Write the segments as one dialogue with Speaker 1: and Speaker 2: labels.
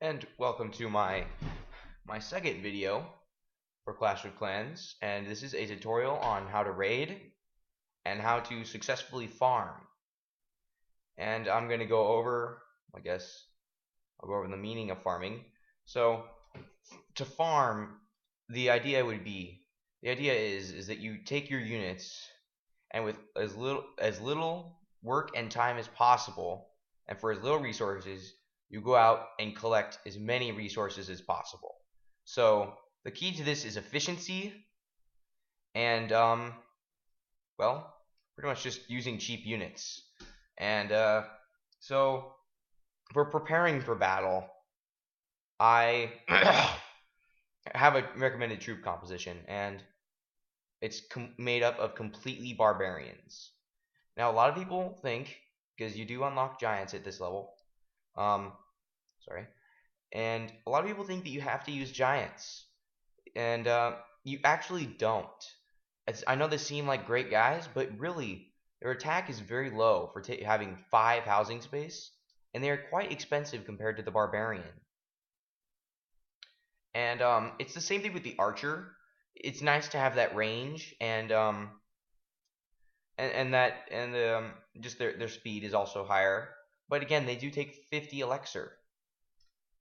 Speaker 1: And welcome to my second video for Clash of Clans, and this is a tutorial on how to raid and how to successfully farm. And I'm going to go over, I'll go over the meaning of farming. So to farm, the idea is that you take your units and with as little work and time as possible, and for as little resources, you go out and collect as many resources as possible. So the key to this is efficiency and well, pretty much just using cheap units. And so for preparing for battle, I have a recommended troop composition, and it's made up of completely barbarians. Now, a lot of people think, because you do unlock giants at this level, and a lot of people think that you have to use giants, and you actually don't. I know they seem like great guys, but really, their attack is very low for having 5 housing space, and they are quite expensive compared to the barbarian. And it's the same thing with the archer. It's nice to have that range, and just their speed is also higher. But again, they do take 50 elixir,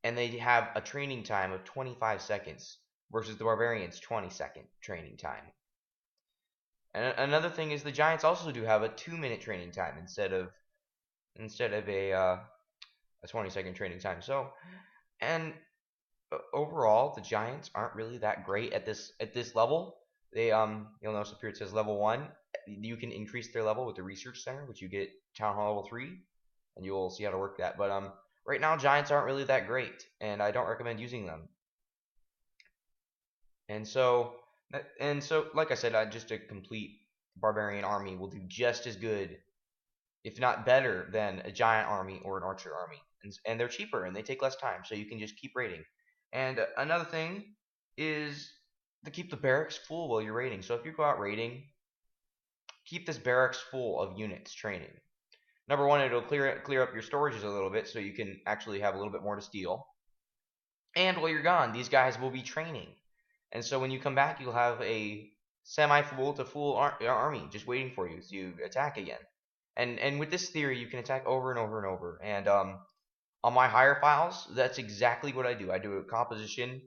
Speaker 1: and they have a training time of 25 seconds versus the barbarian's 20-second training time. And another thing is the giants also do have a 2-minute training time instead of a 20-second training time. So, and overall, the giants aren't really that great at this level. They you'll notice up here it says level 1. You can increase their level with the research center, which you get town hall level 3, and you'll see how to work that. But right now giants aren't really that great, and I don't recommend using them. And so like I said, just a complete barbarian army will do just as good, if not better, than a giant army or an archer army. And they're cheaper, and they take less time, so you can just keep raiding. And another thing is to keep the barracks full while you're raiding. So if you go out raiding, keep this barracks full of units training. Number one, it'll clear up your storages a little bit, so you can actually have a little bit more to steal. And while you're gone, these guys will be training. And so when you come back, you'll have a semi-full to full army just waiting for you to attack again. And with this theory, you can attack over and over and over. And on my higher files, that's exactly what I do. I do a composition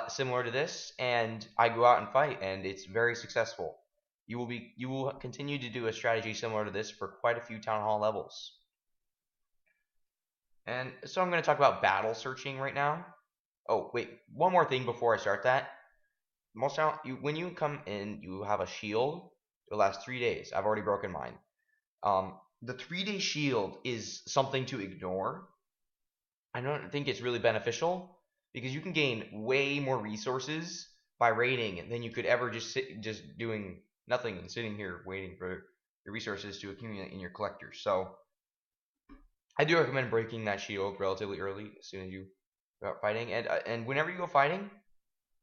Speaker 1: similar to this, and I go out and fight, and it's very successful. You will continue to do a strategy similar to this for quite a few town hall levels. And so I'm going to talk about battle searching right now. Oh, wait, one more thing before I start that. When you come in, you have a shield. It'll last 3 days. I've already broken mine. The 3-day shield is something to ignore. I don't think it's really beneficial, because you can gain way more resources by raiding than you could ever just doing nothing and sitting here waiting for your resources to accumulate in your collectors. So I do recommend breaking that shield relatively early, as soon as you go out fighting. And whenever you go fighting,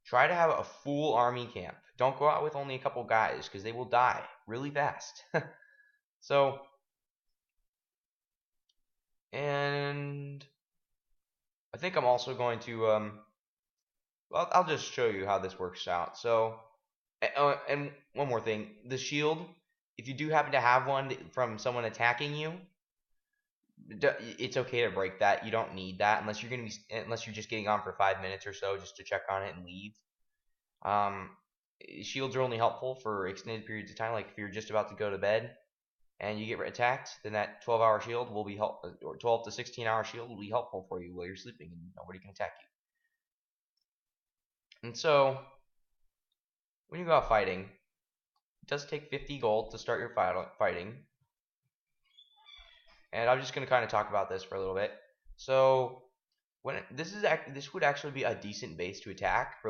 Speaker 1: try to have a full army camp. Don't go out with only a couple guys, because they will die really fast. So, and I think I'm also going to well, I'll just show you how this works out. So, and one more thing, the shield, if you do happen to have one from someone attacking you, it's okay to break that. You don't need that unless you're just getting on for 5 minutes or so just to check on it and leave. Shields are only helpful for extended periods of time, like if you're just about to go to bed and you get attacked, then that 12-hour shield will be or 12 to 16-hour shield will be helpful for you while you're sleeping, and nobody can attack you. And so when you go out fighting, it does take 50 gold to start your fighting. And I'm just going to kind of talk about this for a little bit. So this would actually be a decent base to attack for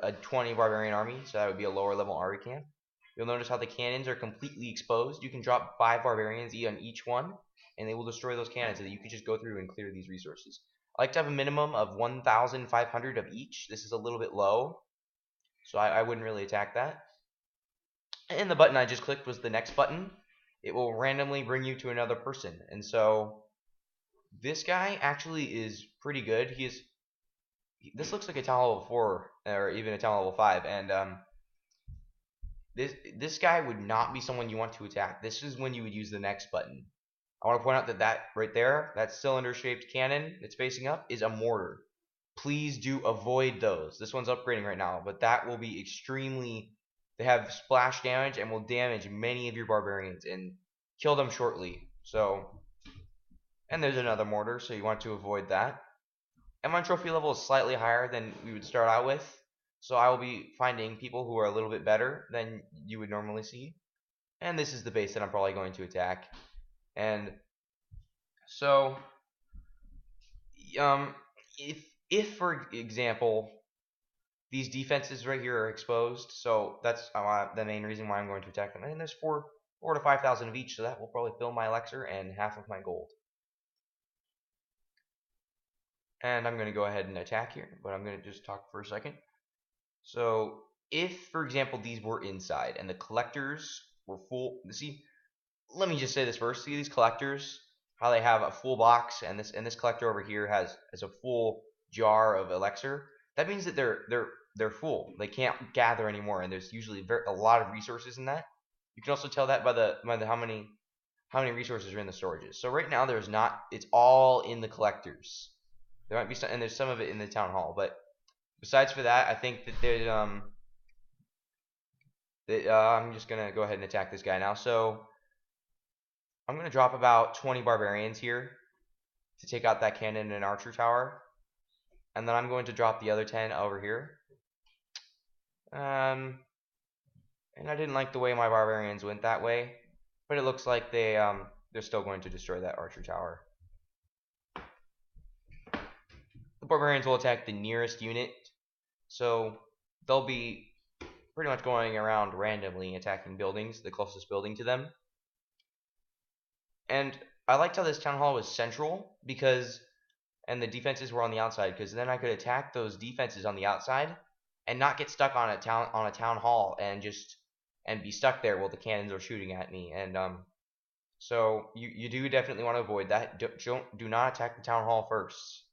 Speaker 1: a 20 barbarian army. So that would be a lower level army camp. You'll notice how the cannons are completely exposed. You can drop 5 barbarians on each one, and they will destroy those cannons, so that you can just go through and clear these resources. I like to have a minimum of 1,500 of each. This is a little bit low, so I wouldn't really attack that. And the button I just clicked was the next button. It will randomly bring you to another person. And so this guy actually is pretty good. This looks like a town level 4 or even a town level 5, and this guy would not be someone you want to attack. This is when you would use the next button. I want to point out that right there, that cylinder-shaped cannon that's facing up, is a mortar. Please do avoid those. This one's upgrading right now, but that will be extremely... They have splash damage and will damage many of your barbarians and kill them shortly. So, and there's another mortar, so you want to avoid that. And my trophy level is slightly higher than we would start out with, so I will be finding people who are a little bit better than you would normally see. And this is the base that I'm probably going to attack. And so, if for example, these defenses right here are exposed, so that's the main reason why I'm going to attack them. And there's 4,000 to 5,000 of each, so that will probably fill my elixir and half of my gold. And I'm going to go ahead and attack here, but I'm going to just talk for a second. So if, for example, these were inside and the collectors were full, see, let me just say this first. See these collectors, how they have a full box, and this collector over here has a full jar of elixir. That means that they're full. They can't gather anymore, and there's usually a lot of resources in that. You can also tell that by the how many resources are in the storages. So right now there's not. It's all in the collectors. There might be some, and there's some of it in the town hall. But besides for that, I think that there's I'm just gonna go ahead and attack this guy now. So I'm gonna drop about 20 barbarians here to take out that cannon and archer tower, and then I'm going to drop the other 10 over here. And I didn't like the way my barbarians went that way, but it looks like they're still going to destroy that archer tower. The barbarians will attack the nearest unit, so they'll be pretty much going around randomly attacking buildings, the closest building to them. And I liked how this town hall was central and the defenses were on the outside, because then I could attack those defenses on the outside and not get stuck on a town hall and be stuck there while the cannons are shooting at me. And so you do definitely want to avoid that. Do not attack the town hall first.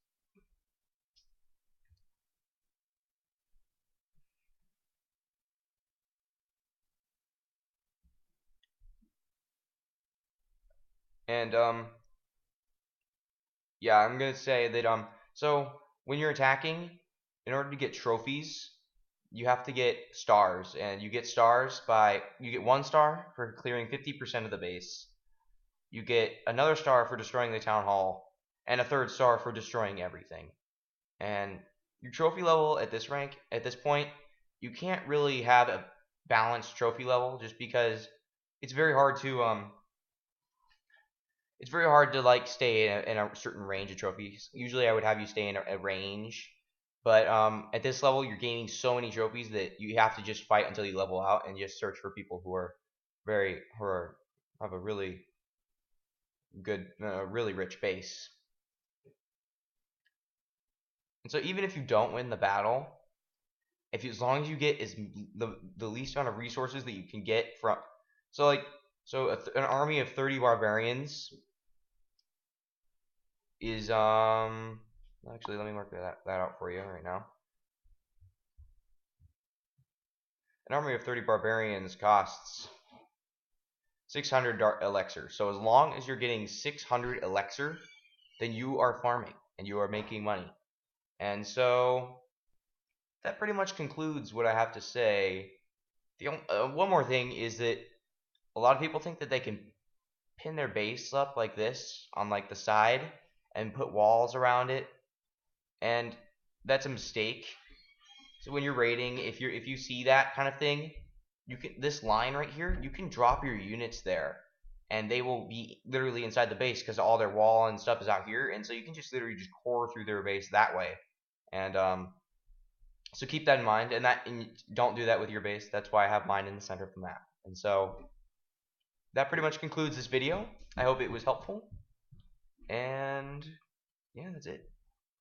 Speaker 1: And yeah, I'm gonna say that so when you're attacking, in order to get trophies, you have to get stars, and you get stars you get 1 star for clearing 50% of the base. You get another star for destroying the town hall, and a 3rd star for destroying everything. And your trophy level at this rank, at this point, you can't really have a balanced trophy level, just because it's very hard to like stay in a certain range of trophies. Usually I would have you stay in a range, but at this level you're gaining so many trophies that you have to just fight until you level out and just search for people who have a really good, really rich base. And so even if you don't win the battle, as long as you get the least amount of resources that you can get from, an army of 30 barbarians is actually, let me work that out for you right now. An army of 30 barbarians costs 600 elixir. So as long as you're getting 600 elixir, then you are farming and you are making money. And so that pretty much concludes what I have to say. One more thing is that a lot of people think that they can pin their base up like this on like the side and put walls around it, and that's a mistake. So when you're raiding, if you see that kind of thing, this line right here, you can drop your units there, and they will be literally inside the base because all their wall and stuff is out here, and so you can just literally just core through their base that way. And so keep that in mind, and don't do that with your base. That's why I have mine in the center of the map. And so that pretty much concludes this video. I hope it was helpful. And yeah, that's it.